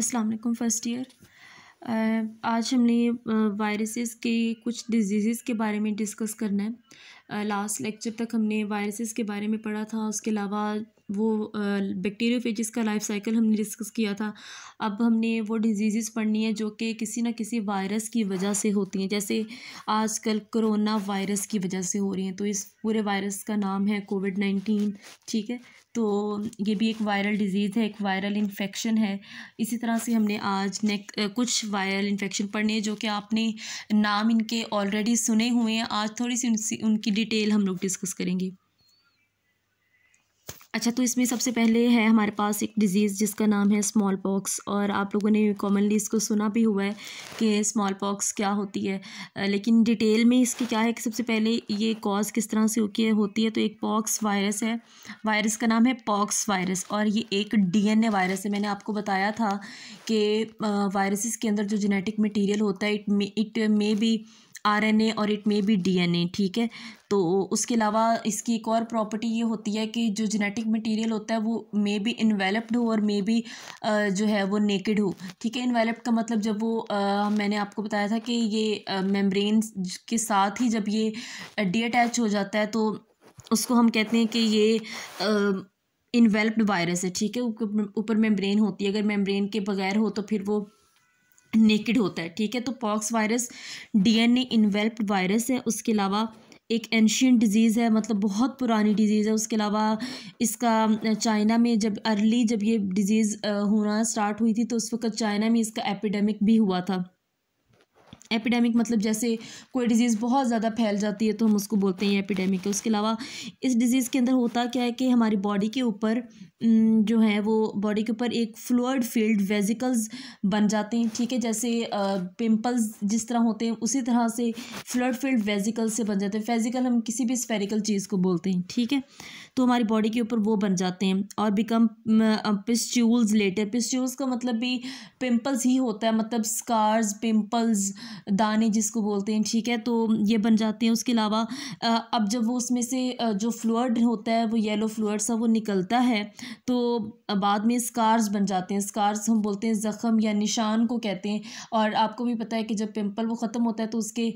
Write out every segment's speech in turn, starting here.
अस्सलाम वालेकुम first year. आज हमने वायरसेस के कुछ डिजीज़ के बारे में डिस्कस करना है। लास्ट लेक्चर तक हमने वायरसेस के बारे में पढ़ा था, उसके अलावा वो बैक्टीरियोफेजिस का लाइफ साइकिल हमने डिस्कस किया था। अब हमने वो डिजीज़ पढ़नी है जो कि किसी न किसी वायरस की वजह से होती हैं, जैसे आजकल कोरोना वायरस की वजह से हो रही हैं। तो इस पूरे वायरस का नाम है कोविड-19, ठीक है। तो ये भी एक वायरल डिज़ीज़ है, एक वायरल इन्फेक्शन है। इसी तरह से हमने आज कुछ वायरल इन्फेक्शन पढ़ने हैं जो कि आपने नाम इनके ऑलरेडी सुने हुए हैं। आज थोड़ी सी उनकी डिटेल हम लोग डिस्कस करेंगे। अच्छा, तो इसमें सबसे पहले है हमारे पास एक डिज़ीज़ जिसका नाम है स्मॉल पॉक्स, और आप लोगों ने कॉमनली इसको सुना भी हुआ है कि स्मॉल पॉक्स क्या होती है। लेकिन डिटेल में इसकी क्या है कि सबसे पहले ये कॉज किस तरह से होती है। तो एक पॉक्स वायरस है, वायरस का नाम है पॉक्स वायरस, और ये एक डीएनए वायरस है। मैंने आपको बताया था कि वायरसेस के अंदर जो जेनेटिक मटीरियल होता है इट मे बी आरएनए और इट मे बी डीएनए, ठीक है। तो उसके अलावा इसकी एक और प्रॉपर्टी ये होती है कि जो जेनेटिक मटेरियल होता है वो मे बी इन्वेलप्ड हो और मे बी जो है वो नेकेड हो, ठीक है। इन्वेलप्ड का मतलब जब वो मैंने आपको बताया था कि ये मेम्ब्रेन के साथ ही जब ये डीअटैच हो जाता है तो उसको हम कहते हैं कि ये इन्वेलप्ड वायरस है, ठीक है। ऊपर मेम्ब्रेन होती है, अगर मेम्ब्रेन के बगैर हो तो फिर वो नेकेड होता है, ठीक है। तो pox virus DNA enveloped virus है। उसके अलावा एक एंशियंट डिजीज़ है, मतलब बहुत पुरानी डिजीज़ है। उसके अलावा इसका चाइना में जब ये डिज़ीज़ होना स्टार्ट हुई थी तो उस वक्त चाइना में इसका एपिडेमिक भी हुआ था। एपिडेमिक मतलब जैसे कोई डिज़ीज़ बहुत ज़्यादा फैल जाती है तो हम उसको बोलते हैं एपिडेमिक है। उसके अलावा इस डिज़ीज़ के अंदर होता क्या है कि हमारी बॉडी के ऊपर जो है वो बॉडी के ऊपर एक फ्लूइड फील्ड वेसिकल्स बन जाते हैं, ठीक है। जैसे पिंपल्स जिस तरह होते हैं उसी तरह से फ्लूइड फील्ड वेसिकल्स से बन जाते हैं। वेसिकल हम किसी भी स्फेरिकल चीज़ को बोलते हैं, ठीक है। तो हमारी बॉडी के ऊपर वो बन जाते हैं और बिकम पिस्ट्यूल्स लेटर। पिस्ट्यूल्स का मतलब भी पिंपल्स ही होता है, मतलब स्कार्स, पिंपल्स, दाने जिसको बोलते हैं, ठीक है। तो ये बन जाते हैं। उसके अलावा अब जब वो उसमें से जो फ्लूइड होता है वो येलो फ्लूइड सा वो निकलता है तो बाद में स्कार्स बन जाते हैं। स्कार्स हम बोलते हैं ज़ख़म या निशान को कहते हैं। और आपको भी पता है कि जब पिंपल वो ख़त्म होता है तो उसके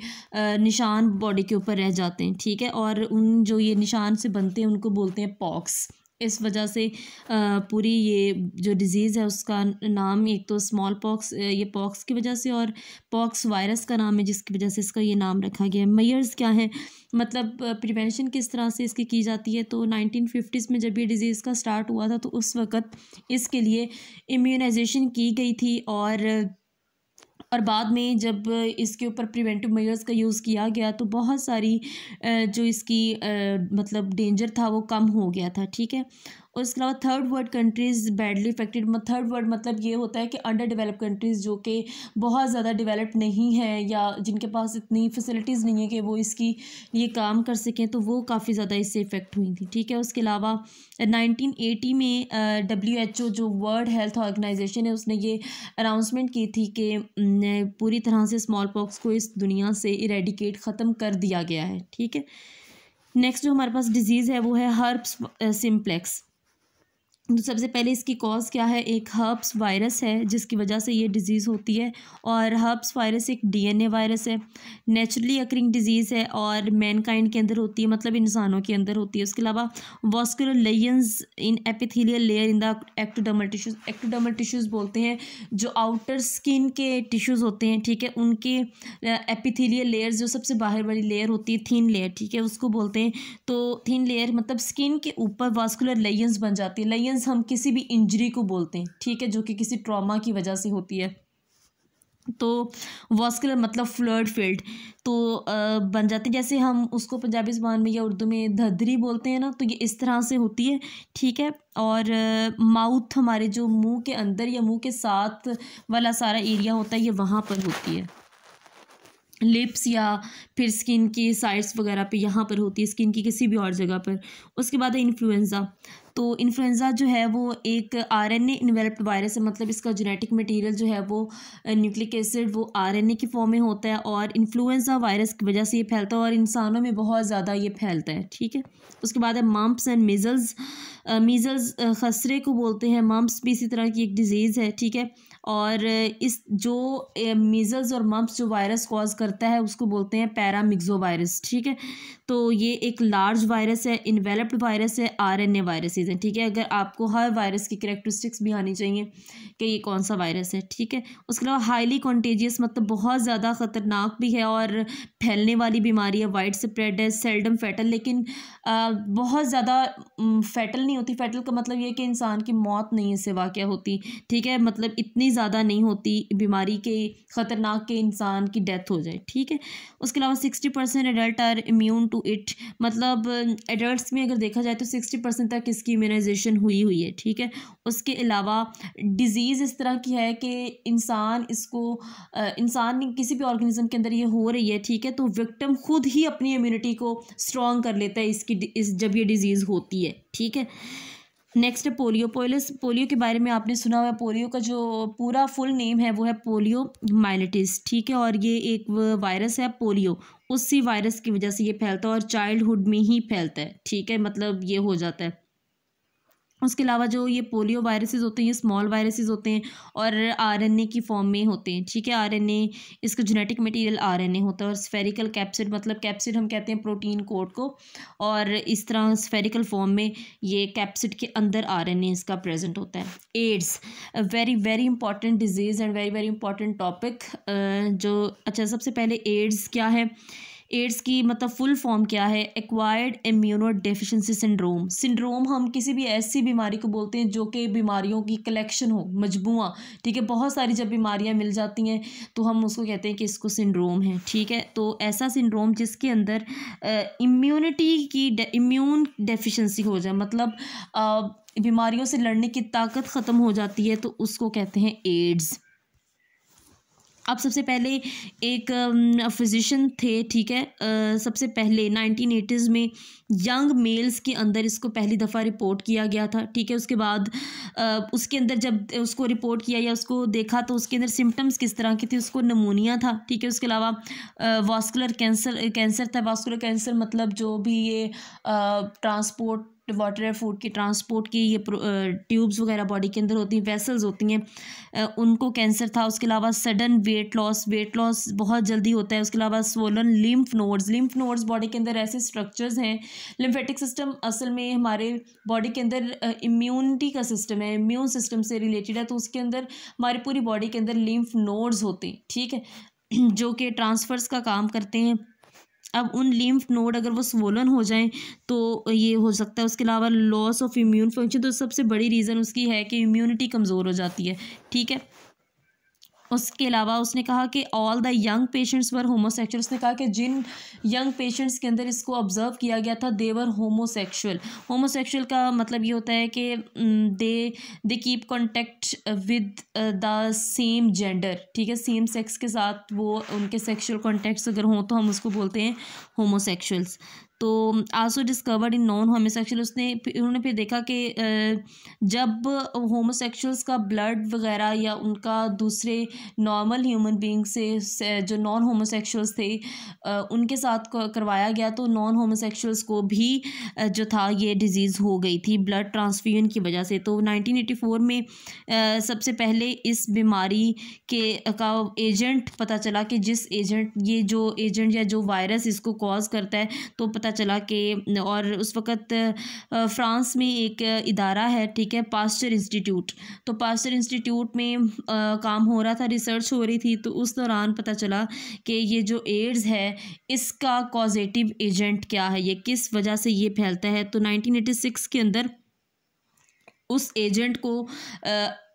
निशान बॉडी के ऊपर रह जाते हैं, ठीक है। और उन जो ये निशान से बनते हैं उनको बोलते हैं पॉक्स। इस वजह से पूरी ये जो डिज़ीज़ है उसका नाम एक तो स्मॉल पॉक्स, ये पॉक्स की वजह से, और पॉक्स वायरस का नाम है जिसकी वजह से इसका ये नाम रखा गया है। मेजर्स क्या है, मतलब प्रिवेंशन किस तरह से इसकी की जाती है। तो 1950s में जब ये डिज़ीज़ का स्टार्ट हुआ था तो उस वक़्त इसके लिए इम्यूनाइजेशन की गई थी, और बाद में जब इसके ऊपर प्रिवेंटिव मेजर्स का यूज़ किया गया तो बहुत सारी जो इसकी मतलब डेंजर था वो कम हो गया था, ठीक है। और उसके अलावा third world countries badly affected. Third world मतलब ये होता है कि अंडर डेवलप कंट्रीज़ जो कि बहुत ज़्यादा डेवलप्ड नहीं है या जिनके पास इतनी फैसिलिटीज़ नहीं है कि वो इसकी ये काम कर सकें, तो वो काफ़ी ज़्यादा इससे इफ़ेक्ट हुई थी, ठीक है। उसके अलावा 1980 में WHO जो वर्ल्ड हेल्थ ऑर्गेनाइजेशन है उसने ये अनाउंसमेंट की थी कि पूरी तरह से स्मॉल पॉक्स को इस दुनिया से इरेडिकेट ख़त्म कर दिया गया है, ठीक है। नेक्स्ट जो हमारे पास डिज़ीज़ है वो है हर्प्स सिम्प्लेक्स। तो सबसे पहले इसकी कॉज क्या है, एक हर्प्स वायरस है जिसकी वजह से ये डिज़ीज़ होती है। और हर्प्स वायरस एक डीएनए वायरस है, नेचुरली अकरिंग डिज़ीज़ है और मैनकाइंड के अंदर होती है, मतलब इंसानों के अंदर होती है। उसके अलावा vascular lesions in epithelial layer in the ectodermal tissues. Ectodermal tissues बोलते हैं जो आउटर स्किन के टिश्यूज़ होते हैं, ठीक है। उनके एपिथेलियल लेयर्स जो सबसे बाहर वाली लेयर होती है, थिन लेयर, ठीक है, उसको बोलते हैं। तो थिन लेयर मतलब स्किन के ऊपर वास्कुलर लेयंस बन जाती है। लेयंस हम किसी भी इंजरी को बोलते हैं, ठीक है, जो कि किसी ट्रॉमा की वजह से होती है। तो वास्कुलर मतलब फ्लूइड फील्ड तो बन जाती है, जैसे हम उसको पंजाबी ज़बान में या उर्दू में धदरी बोलते हैं ना, तो ये इस तरह से होती है, ठीक है। और माउथ हमारे जो मुंह के अंदर या मुंह के साथ वाला सारा एरिया होता है ये वहाँ पर होती है। लिप्स या फिर स्किन की साइड्स वगैरह पे यहाँ पर होती है, स्किन की किसी भी और जगह पर। उसके बाद है इन्फ्लुएंज़ा। तो इन्फ्लुएंज़ा जो है वो एक आरएनए इन्वेलप्ड वायरस है, मतलब इसका जेनेटिक मटेरियल जो है वो न्यूक्लिक एसिड वो आरएनए की फॉर्म में होता है और इन्फ्लुएंज़ा वायरस की वजह से ये फैलता है और इंसानों में बहुत ज़्यादा ये फैलता है। ठीक है, उसके बाद है मम्प्स एंड मीज़ल्स। मीज़ल्स खसरे को बोलते हैं, मम्प्स भी इसी तरह की एक डिजीज़ है। ठीक है, और इस जो मीज़ल्स और मम्प्स जो वायरस कॉज करता है उसको बोलते हैं पैरामिक्सो वायरस। ठीक है, तो ये एक लार्ज वायरस है, इन्वेलप्ड वायरस है, आरएनए वायरसेस हैं। ठीक है, अगर आपको हर वायरस की कैरेक्टरिस्टिक्स भी आनी चाहिए कि ये कौन सा वायरस है। ठीक है, उसके अलावा हाईली कॉन्टेजियस, मतलब बहुत ज़्यादा ख़तरनाक भी है और फैलने वाली बीमारी है, वाइड स्प्रेड है, सेल्डम फैटल, लेकिन बहुत ज़्यादा फैटल नहीं होती। फैटल का मतलब ये कि इंसान की मौत नहीं इससे वाक़या होती। ठीक है, मतलब इतनी ज़्यादा नहीं होती बीमारी के ख़तरनाक के इंसान की डेथ हो जाए। ठीक है, उसके अलावा 60% adult are immune to it, मतलब एडल्ट्स में अगर देखा जाए तो 60% तक इसकी इम्यूनाइजेशन हुई है। ठीक है, उसके अलावा डिज़ीज़ इस तरह की है कि इंसान इसको इंसान किसी भी ऑर्गेनिज्म के अंदर ये हो रही है। ठीक है, तो विक्टिम खुद ही अपनी इम्यूनिटी को स्ट्रॉन्ग कर लेता है जब ये डिज़ीज़ होती है। ठीक है, नेक्स्ट है पोलियो। पोलियो के बारे में आपने सुना हुआ है। पोलियो का जो पूरा फुल नेम है वो है पोलियो माइलिटिस। ठीक है, और ये एक वायरस है पोलियो, उसी वायरस की वजह से ये फैलता है और चाइल्डहुड में ही फैलता है। ठीक है, मतलब ये हो जाता है। उसके अलावा जो ये पोलियो वायरसेस होते हैं ये स्मॉल वायरसेस होते हैं और आरएनए की फॉर्म में होते हैं। ठीक है, आरएनए, इसका जेनेटिक मटेरियल आरएनए होता है और स्फेरिकल कैप्सिड, मतलब कैप्सिड हम कहते हैं प्रोटीन कोड को, और इस तरह स्फेरिकल फॉर्म में ये कैप्सिड के अंदर आरएनए इसका प्रेजेंट होता है। AIDS, very very important disease and very very important topic. जो अच्छा, सबसे पहले एड्स क्या है? एड्स की मतलब फुल फॉर्म क्या है? Acquired immuno deficiency syndrome. Syndrome हम किसी भी ऐसी बीमारी को बोलते हैं जो कि बीमारियों की कलेक्शन हो, मजबूआ। ठीक है, बहुत सारी जब बीमारियां मिल जाती हैं तो हम उसको कहते हैं कि इसको सिंड्रोम है। ठीक है, तो ऐसा सिंड्रोम जिसके अंदर इम्यून डेफिशिएंसी हो जाए, मतलब बीमारियों से लड़ने की ताकत ख़त्म हो जाती है, तो उसको कहते हैं एड्स। अब सबसे पहले एक फिजिशियन थे। ठीक है, सबसे पहले 1980s में यंग मेल्स के अंदर इसको पहली दफ़ा रिपोर्ट किया गया था। ठीक है, उसके बाद उसके अंदर जब उसको रिपोर्ट किया या उसको देखा तो उसके अंदर सिम्टम्स किस तरह की थी, उसको नमूनिया था। ठीक है, उसके अलावा वास्कुलर कैंसर था। वास्कुलर कैंसर मतलब जो भी ये ट्रांसपोर्ट वाटर या फूड की ट्रांसपोर्ट की ये ट्यूब्स वगैरह बॉडी के अंदर होती हैं, वेसल्स होती हैं, उनको कैंसर था। उसके अलावा सडन वेट लॉस बहुत जल्दी होता है। उसके अलावा स्वोलन लिम्फ नोड्स बॉडी के अंदर ऐसे स्ट्रक्चर्स हैं। लिम्फेटिक सिस्टम असल में हमारे बॉडी के अंदर इम्यूनिटी का सिस्टम है, इम्यून सिस्टम से रिलेटेड है, तो उसके अंदर हमारी पूरी बॉडी के अंदर लिम्फ नोड्स होते हैं। ठीक है, जो कि ट्रांसफर्स का काम करते हैं। अब उन लिम्फ नोड अगर वो स्वोलन हो जाएं तो ये हो सकता है। उसके अलावा लॉस ऑफ इम्यून फंक्शन, तो सबसे बड़ी रीज़न उसकी है कि इम्यूनिटी कमज़ोर हो जाती है। ठीक है, उसके अलावा उसने कहा कि all the young patients were homosexual. उसने कहा कि जिन यंग पेशेंट्स के अंदर इसको ऑब्जर्व किया गया था दे वर होमोसेक्सुअल का मतलब ये होता है कि they keep contact with the same gender. ठीक है, सेम सेक्स के साथ वो उनके सेक्सुअल कॉन्टेक्ट्स अगर हों तो हम उसको बोलते हैं होमोसेक्सुअल्स। तो also discovered in non homosexual, उन्होंने फिर देखा कि जब होमोसेक्सुअल्स का ब्लड वगैरह या उनका दूसरे नॉर्मल ह्यूमन बीइंग से जो नॉन होमोसेक्सुअल्स थे उनके साथ करवाया गया तो नॉन होमोसेक्सुअल्स को भी जो था ये डिज़ीज़ हो गई थी ब्लड ट्रांसफ्यूजन की वजह से। तो 1984 में सबसे पहले इस बीमारी का एजेंट पता चला कि ये जो एजेंट या जो वायरस इसको कॉज करता है, तो पता चला कि, और उस वक़्त फ्रांस में एक इदारा है। ठीक है, पास्चर इंस्टीट्यूट, तो पास्चर इंस्टीट्यूट में काम हो रहा था, रिसर्च हो रही थी, तो उस दौरान पता चला कि ये जो एड्स है इसका कॉजेटिव एजेंट क्या है, ये किस वजह से ये फैलता है। तो 1986 के अंदर उस एजेंट को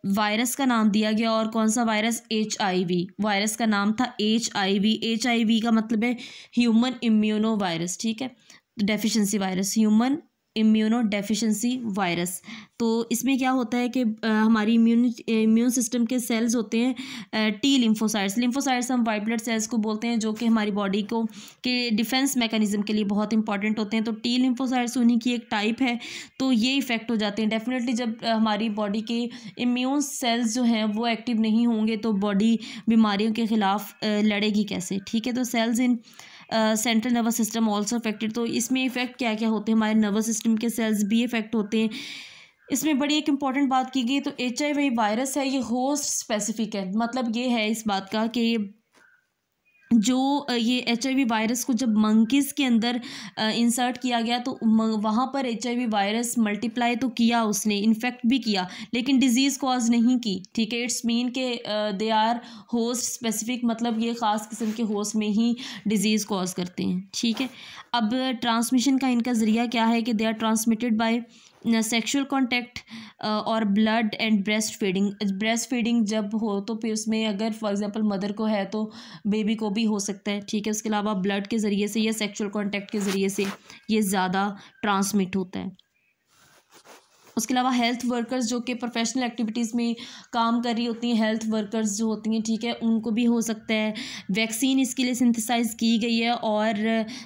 वायरस का नाम दिया गया। और कौन सा वायरस? HIV वायरस का नाम था HIV का मतलब है ह्यूमन इम्यूनो वायरस। ठीक है, deficiency virus, human immuno deficiency virus. तो तो इसमें क्या होता है कि हमारी इम्यून सिस्टम के सेल्स होते हैं टी लिम्फोसाइट्स। लिम्फोसाइट्स हम वाइट ब्लड सेल्स को बोलते हैं, जो कि हमारी बॉडी को के डिफेंस मैकेनिज्म के लिए बहुत इंपॉर्टेंट होते हैं। तो टी लिम्फोसाइट्स उन्हीं की एक टाइप है। तो ये इफ़ेक्ट हो जाते हैं डेफिनेटली जब हमारी बॉडी के इम्यून सेल्स जो हैं वो एक्टिव नहीं होंगे तो बॉडी बीमारियों के ख़िलाफ़ लड़ेगी कैसे, ठीक है। तो cells in central nervous system also affected. तो इसमें इफ़ेक्ट क्या क्या होते हैं, हमारे नर्वस सिस्टम के सेल्स भी इफ़ेक्ट होते हैं। इसमें बड़ी एक इम्पॉर्टेंट बात की गई, तो HIV वायरस है, ये होस्ट स्पेसिफिक है। मतलब ये है इस बात का कि जो ये HIV वायरस को जब मंकीज़ के अंदर इंसर्ट किया गया तो वहाँ पर HIV वायरस मल्टीप्लाई तो किया, उसने इन्फेक्ट भी किया, लेकिन डिजीज़ कॉज नहीं की, ठीक है। इट्स मीन के दे आर होस्ट स्पेसिफिक, मतलब ये ख़ास किस्म के होस्ट में ही डिजीज़ कॉज करते हैं, ठीक है। अब ट्रांसमिशन का इनका ज़रिया क्या है कि they are transmitted by sexual contact और blood and breast feeding. Breast feeding जब हो तो फिर उसमें अगर फॉर एग्जांपल मदर को है तो बेबी को भी हो सकता है, ठीक है। उसके अलावा ब्लड के ज़रिए से या सेक्शुअल कॉन्टैक्ट के ज़रिए से ये ज़्यादा ट्रांसमिट होता है। उसके अलावा हेल्थ वर्कर्स जो कि प्रोफेशनल एक्टिविटीज़ में काम कर रही होती हैं, हेल्थ वर्कर्स जो होती हैं, ठीक है, उनको भी हो सकता है। वैक्सीन इसके लिए सिंथेसाइज की गई है और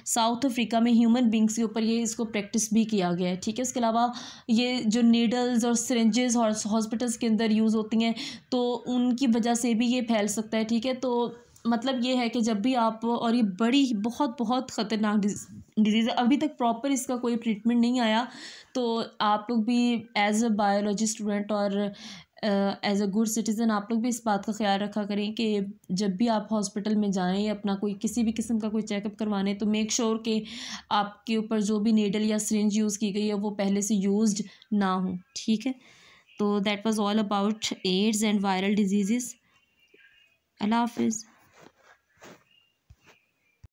साउथ अफ्रीका में ह्यूमन बींग्स के ऊपर ये इसको प्रैक्टिस भी किया गया है, ठीक है। उसके अलावा ये जो नीडल्स और सिरिंजेस हॉस्पिटल्स के अंदर यूज़ होती हैं तो उनकी वजह से भी ये फैल सकता है, ठीक है। तो मतलब ये है कि जब भी आप, और ये बड़ी बहुत बहुत ख़तरनाक डिजीज़ है, अभी तक प्रॉपर इसका कोई ट्रीटमेंट नहीं आया। तो आप लोग भी एज अ बायोलॉजी स्टूडेंट और एज अ गुड सिटीज़न आप लोग भी इस बात का ख्याल रखा करें कि जब भी आप हॉस्पिटल में जाएं अपना कोई किसी भी किस्म का कोई चेकअप करवाने, तो मेक श्योर कि आपके ऊपर जो भी नीडल या सिरिंज यूज़ की गई है वो पहले से यूज्ड ना हो, ठीक है। तो that was all about AIDS and viral diseases. अल्लाह हाफिज़।